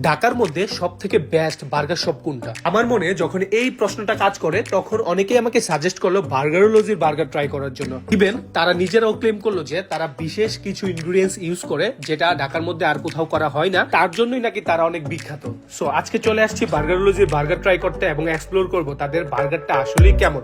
ঢাকার মধ্যে সব থেকে বেস্ট বার্গার শপ কোনটা? আমার মনে যখন এই প্রশ্নটা কাজ করে তখন অনেকেই আমাকে সাজেস্ট করলো বার্গারোলজির বার্গার ট্রাই করার জন্য। ইভেন তারা নিজেরাও ক্লেম করলো যে তারা বিশেষ কিছু ইনগ্রিডিয়েন্টস ইউজ করে যেটা ঢাকার মধ্যে আর কোথাও করা হয় না, তার জন্যই নাকি তারা অনেক বিখ্যাত। সো আজকে চলে আসছি বার্গারোলজির বার্গার ট্রাই করতে এবং এক্সপ্লোর করব তাদের বার্গারটা আসলেই কেমন।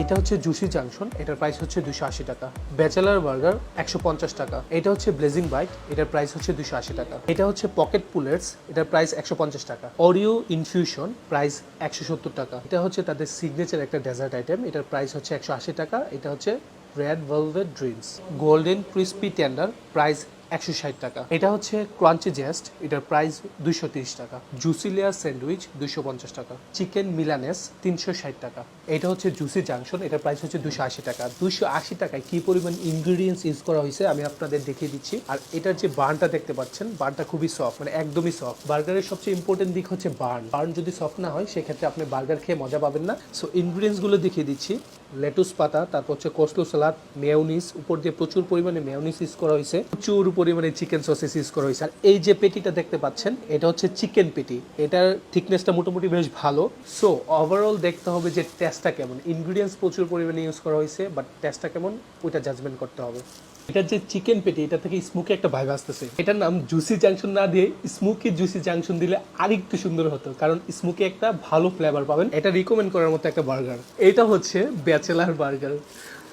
এটা হচ্ছে জুসি জাংশন, এটার প্রাইস হচ্ছে 280 টাকা। ব্যাচেলার বার্গার 150 টাকা। এটা হচ্ছে ব্লেজিং বাইট, এটার প্রাইস হচ্ছে 280 টাকা। এটা হচ্ছে পকেট পুলেটস, এটার প্রাইস 150 টাকা। অরিও ইনফিউশন প্রাইস 170 টাকা। এটা হচ্ছে তাদের সিগনেচার একটা ডেজার্ট আইটেম, এটার প্রাইস হচ্ছে 180 টাকা। এটা হচ্ছে red velvet dreams golden crispy tender, price 160 টাকা। এটা হচ্ছে ক্রাঞ্চি জেস্ট, এটার প্রাইস 230 টাকা। জুসি লেয়ার স্যান্ডউইচ 250 টাকা। চিকেন মিলানেস 360 টাকা। এটা হচ্ছে জুসি জাংশন, এটার প্রাইস হচ্ছে 280 টাকা। 280 টাকায় কি পরিমাণ ইনগ্রিডিয়েন্টস ইউজ করা হয়েছে আমি আপনাদের দেখিয়ে দিচ্ছি। আর এটার যে বার্নটা দেখতে পাচ্ছেন, বার্নটা খুবই সফট, মানে একদমই সফট। বার্গারের সবচেয়ে ইম্পর্টেন্ট দিক হচ্ছে বার্ন যদি সফট না হয় সেক্ষেত্রে আপনি বার্গার খেয়ে মজা পাবেন না। সো ইনগ্রিডিয়েন্টস গুলো দেখিয়ে দিচ্ছি। লেটুস পাতা, তারপর হচ্ছে কোসলো সালাদ, মেয়োনিজ, উপর দিয়ে প্রচুর পরিমাণে মেয়োনিজ ইউজ করা হয়েছে, প্রচুর পরিমাণে চিকেন সসেস ইউজ করা হয়েছে। আর এই যে পেটিটা দেখতে পাচ্ছেন এটা হচ্ছে চিকেন পেটি, এটার থিকনেসটা মোটামুটি বেশ ভালো। সো ওভারঅল দেখতে হবে যে টেস্টটা কেমন। ইনগ্রিডিয়েন্টস প্রচুর পরিমাণে ইউজ করা হয়েছে, বাট টেস্টটা কেমন ওইটা জাজমেন্ট করতে হবে। এটার যে চিকেন পেটি, এটা থেকে স্মোকি একটা ভাইব আসতেছে। এটার নাম জুসি জাংশন না দিয়ে স্মোকি জুসি জাংশন দিলে আরেকটু সুন্দর হতো, কারণ স্মোকি একটা ভালো ফ্লেভার পাবেন। এটা রিকমেন্ড করার মতো একটা বার্গার। এটা হচ্ছে ব্যাচেলার বার্গার,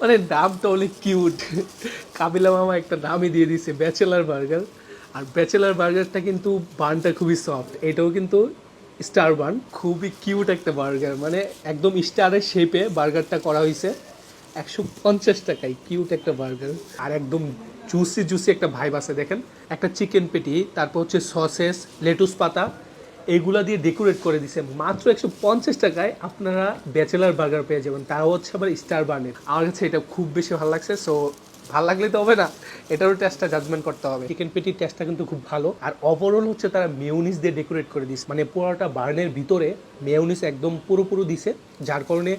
মানে নামটা অনেক কিউট। কাবিলা মামা একটা নামই দিয়ে দিয়েছে ব্যাচেলার বার্গার। আর ব্যাচেলার বার্গারটা কিন্তু বানটা খুবই সফট, এটাও কিন্তু স্টার বান, খুবই কিউট একটা বার্গার, মানে একদম স্টারের শেপে বার্গারটা করা হয়েছে। 150 টাকায় কিউট একটা বার্গার, আর একদম জুসি জুসি একটা ভাইব আছে। দেখেন একটা চিকেন পেটি, তারপর হচ্ছে সসেস, লেটুস পাতা, এগুলা দিয়ে ডেকোরেট করে দিছে। মাত্র 150 টাকায় আপনারা ব্যাচেলার বার্গার পেয়ে যাবেন, তাও হচ্ছে আবার স্টার বার্নের। আমার কাছে এটা খুব বেশি ভালো লাগছে। সো ভালো লাগলে তো হবে না, এটারও টেস্টটা জাজমেন্ট করতে হবে। চিকেন পেটির টেস্টটা কিন্তু খুব ভালো। আর ওভারঅল হচ্ছে তারা মেয়োনিজ দিয়ে ডেকোরেট করে দিচ্ছে, মানে পুরোটা বার্নের ভিতরে মেয়োনিজ একদম পুরোপুরি দিছে, যার কারণে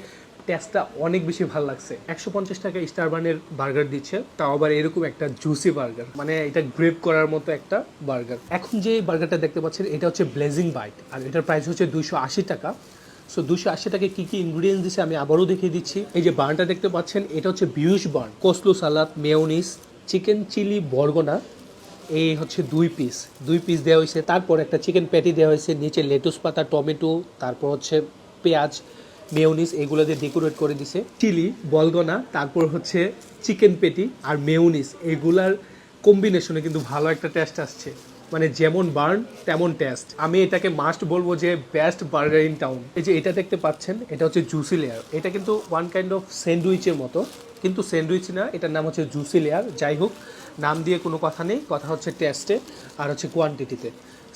টেস্টটা অনেক বেশি ভালো লাগছে। 150 টাকা স্টার বার্নের বার্গার দিচ্ছে, তাও আবার এরকম একটা জুসি বার্গার, মানে এটা গ্রেপ করার মতো একটা বার্গার। এখন যে বার্গারটা দেখতে পাচ্ছেন এটা হচ্ছে ব্লেজিং বাইট, আর এটার প্রাইস হচ্ছে 280 টাকা। সো 280 টাকায় কী কী ইনগ্রিডিয়েন্টস দিচ্ছে আমি আবারও দেখিয়ে দিচ্ছি। এই যে বার্নটা দেখতে পাচ্ছেন এটা হচ্ছে বিউশ বার্ন, কোসলো সালাদ, মেয়োনিজ, চিকেন চিলি বর্গনা, এই হচ্ছে দুই পিস দেওয়া হয়েছে। তারপর একটা চিকেন প্যাটি দেওয়া হয়েছে, নিচে লেটুস পাতা, টমেটো, তারপর হচ্ছে পেঁয়াজ, মেয়োনিজ, এগুলো দিয়ে ডেকোরেট করে দিছে। চিলি বলগনা, তারপর হচ্ছে চিকেন পেটি আর মেয়োনিজ, এগুলার কম্বিনেশনে কিন্তু ভালো একটা টেস্ট আসছে, মানে যেমন বার্ন তেমন টেস্ট। আমি এটাকে মাস্ট বলবো যে বেস্ট বার্গার ইন টাউন। এই যে এটা দেখতে পাচ্ছেন এটা হচ্ছে জুসি লেয়ার, এটা কিন্তু ওয়ান কাইন্ড অফ স্যান্ডউইচের মতো, কিন্তু স্যান্ডউইচ না, এটার নাম হচ্ছে জুসি লেয়ার। যাই হোক, নাম দিয়ে কোনো কথা নেই, কথা হচ্ছে টেস্টে আর হচ্ছে কোয়ান্টিটিতে।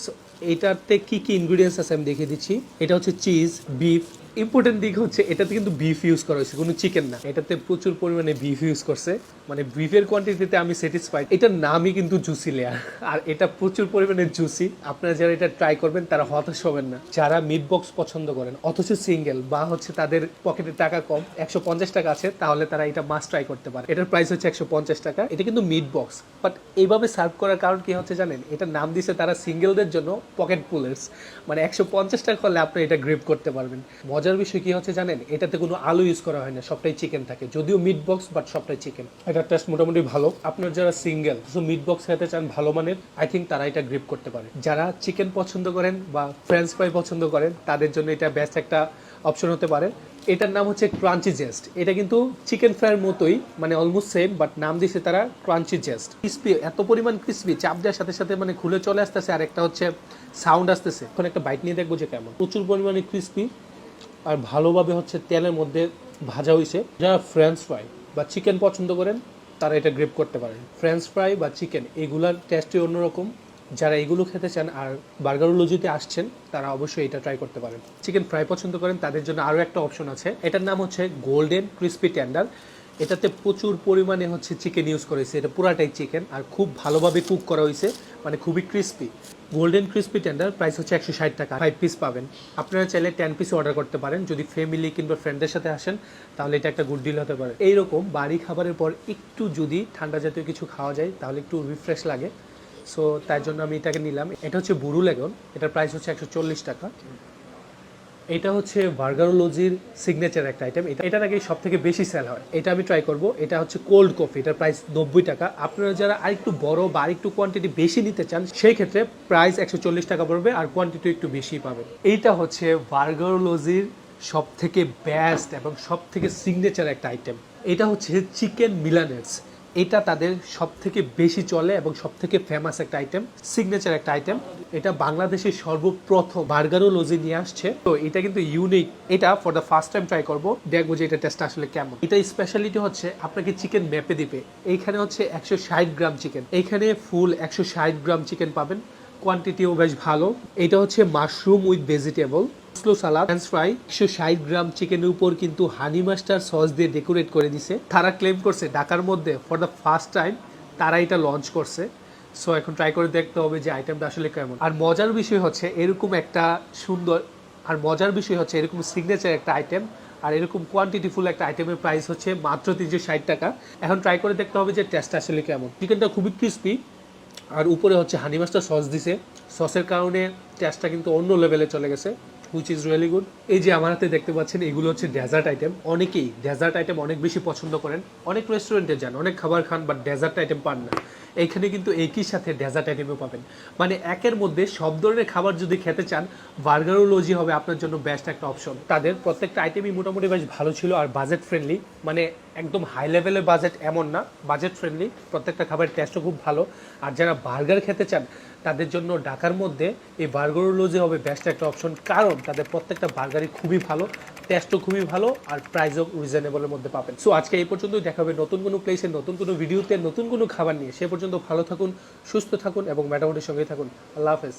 সো এইটাতে কী কী ইনগ্রিডিয়েন্টস আছে আমি দেখিয়ে দিচ্ছি। এটা হচ্ছে চিজ, বিফ। ইম্পর্টেন্ট দিক হচ্ছে এটাতে কিন্তু বিফ ইউজ করা হয়েছে, কোনো চিকেন না। এটাতে প্রচুর পরিমাণে বিফ ইউজ করছে, মানে বিফের কোয়ান্টিটিতে আমি স্যাটিসফাইড। এটার নামই কিন্তু জুসি লেয়ার, আর এটা প্রচুর পরিমাণে জুসি। আপনারা যারা এটা ট্রাই করবেন তারা হতাশ হবেন না। যারা মিট বক্স পছন্দ করেন অথচ সিঙ্গেল, বা হচ্ছে তাদের পকেটে টাকা কম, 150 টাকা আছে, তাহলে তারা এটা মাস্ট ট্রাই করতে পারে। এটার প্রাইস হচ্ছে 150 টাকা। এটা কিন্তু মিট বক্স, বাট এইভাবে সার্ভ করার কারণ কি হচ্ছে জানেন? এটার নাম দিছে তারা সিঙ্গেলদের জন্য পকেট পুলার্স, মানে 150 টাকা হলে আপনি এটা গ্রেপ করতে পারবেন। মজার বিষয় কি হচ্ছে জানেন? এটাতে কোনো আলু ইউজ করা হয় না, সবটাই চিকেন থাকে, যদিও মিট বক্স, বাট সবটাই চিকেন। এটার টেস্ট মোটামুটি ভালো। আপনার যারা সিঙ্গেল মিট বক্স খেতে চান ভালো মানের, আই থিঙ্ক তারা এটা গ্রেপ করতে পারে। যারা চিকেন পছন্দ করেন বা ফ্রেঞ্চ ফ্রাই পছন্দ করেন তাদের জন্য এটা বেস্ট একটা অপশন হতে পারে। এটার নাম হচ্ছে ক্রাঞ্চি জেস্ট। এটা কিন্তু চিকেন ফ্রাইয়ের মতোই, মানে অলমোস্ট সেম, বাট নাম দিয়েছে তারা ক্রাঞ্চি জেস্ট। ক্রিসপি, এত পরিমাণ ক্রিসপি, চাপ দেওয়ার সাথে সাথে মানে খুলে চলে আসতেছে, আর একটা হচ্ছে সাউন্ড আসতেছে। এখন একটা বাইট নিয়ে দেখবো যে কেমন। প্রচুর পরিমাণে ক্রিসপি আর ভালোভাবে হচ্ছে তেলের মধ্যে ভাজা হয়েছে। যারা ফ্রেঞ্চ ফ্রাই বা চিকেন পছন্দ করেন তারা এটা গ্রেপ করতে পারেন। ফ্রেঞ্চ ফ্রাই বা চিকেন এগুলার টেস্টই অন্যরকম। যারা এগুলো খেতে চান আর বার্গারোলজিতে আসছেন তারা অবশ্যই এটা ট্রাই করতে পারেন। চিকেন ফ্রাই পছন্দ করেন তাদের জন্য আরও একটা অপশন আছে, এটার নাম হচ্ছে গোল্ডেন ক্রিসপি টেন্ডার। এটাতে প্রচুর পরিমাণে হচ্ছে চিকেন ইউজ করা হয়েছে, এটা পুরাটাই চিকেন আর খুব ভালোভাবে কুক করা হয়েছে, মানে খুবই crispy. Golden crispy tender price হচ্ছে 160 টাকা, 5 পিস পাবেন। আপনারা চাইলে 10 পিস অর্ডার করতে পারেন, যদি ফ্যামিলি কিংবা ফ্রেন্ডদের সাথে আসেন তাহলে এটা একটা গুড ডিল হতে পারে। এইরকম বাড়ি খাবারের পর একটু যদি ঠান্ডা জাতীয় কিছু খাওয়া যায় তাহলে একটু রিফ্রেশ লাগে, সো তাই জন্য আমি এটাকে নিলাম। এটা হচ্ছে বুরু লেগন, এটার প্রাইস হচ্ছে 140 টাকা। এটা হচ্ছে বার্গারোলজির সিগনেচার একটা আইটেম, এটা নাকি সব থেকে বেশি সেল হয়, এটা আমি ট্রাই করব। এটা হচ্ছে কোল্ড কফি, এটার প্রাইস 90 টাকা। আপনারা যারা আরেকটু বড় বা আরেকটু কোয়ান্টিটি বেশি নিতে চান সেই ক্ষেত্রে প্রাইস 140 টাকা পড়বে আর কোয়ান্টিটি একটু বেশি পাবেন। এইটা হচ্ছে বার্গারোলজির সব থেকে বেস্ট এবং সব থেকে সিগনেচার একটা আইটেম, এটা হচ্ছে চিকেন মিলানেস। এটা তাদের সব থেকে বেশি চলে এবং সব থেকে ফেমাস একটা আইটেম, সিগনেচার একটা আইটেম। এটা বাংলাদেশের সর্বপ্রথম বার্গারোলজি নিয়ে আসছে, তো এটা কিন্তু ইউনিক। এটা for the first time try করবো, দেখবো যে এটা টেস্ট আসলে কেমন। এটা স্পেশালিটি হচ্ছে আপনাকে চিকেন মেপে দিবে। এইখানে হচ্ছে 160 গ্রাম চিকেন, এইখানে ফুল 160 গ্রাম চিকেন পাবেন, কোয়ান্টিটিও বেশ ভালো। এটা হচ্ছে mushroom with vegetable slow salad, French fry. 160 গ্রাম চিকেনের উপর কিন্তু হানি মাস্টার সস দিয়ে ডেকোরেট করে দিছে। তারা ক্লেম করছে ঢাকার মধ্যে ফর দ্য ফার্স্ট টাইম তারা এটা লঞ্চ করছে, সো এখন ট্রাই করে দেখতে হবে যে আইটেমটা আসলে কেমন। আর মজার বিষয় হচ্ছে এরকম একটা সুন্দর আর মজার বিষয় হচ্ছে এরকম সিগনেচার একটা আইটেম আর এরকম কোয়ান্টিটিফুল একটা আইটেমের প্রাইস হচ্ছে মাত্র 360 টাকা। এখন ট্রাই করে দেখতে হবে যে টেস্ট আসলে কেমন। চিকেনটা খুবই ক্রিস্পি আর উপরে হচ্ছে হানি মাস্টার সস দিছে, সসের কারণে টেস্টটা কিন্তু অন্য লেভেলে চলে গেছে, হুইচ ইজ রিয়েলি গুড। এই যে আমার হাতে দেখতে পাচ্ছেন এগুলো হচ্ছে ডেজার্ট আইটেম। অনেকেই ডেজার্ট আইটেম অনেক বেশি পছন্দ করেন, অনেক রেস্টুরেন্টে যান, অনেক খাবার খান, বাট ডেজার্ট আইটেম পান না। এইখানে কিন্তু একই সাথে ডেজার্ট আইটেমও পাবেন, মানে একের মধ্যে সব ধরনের খাবার যদি খেতে চান বার্গারোলজি হবে আপনার জন্য বেস্ট একটা অপশন। তাদের প্রত্যেকটা আইটেমই মোটামুটি বেশ ভালো ছিল আর বাজেট ফ্রেন্ডলি, মানে একদম হাই লেভেলের বাজেট এমন না, বাজেট ফ্রেন্ডলি। প্রত্যেকটা খাবারের টেস্টও খুব ভালো। আর যারা বার্গার খেতে চান তাদের জন্য ঢাকার মধ্যে এই বার্গারোলজি হবে বেস্ট একটা অপশন, কারণ তাদের প্রত্যেকটা বার্গারই খুবই ভালো, টেস্টও খুবই ভালো আর প্রাইসও রিজনেবলের মধ্যে পাবেন। সো আজকে এই পর্যন্তই, দেখা হবে নতুন কোনো প্লেসে, নতুন কোনো ভিডিওতে, নতুন কোনো খাবার নিয়ে। সে পর্যন্ত ভালো থাকুন, সুস্থ থাকুন এবং ম্যাটামোটির সঙ্গেই থাকুন। আল্লাহ হাফেজ।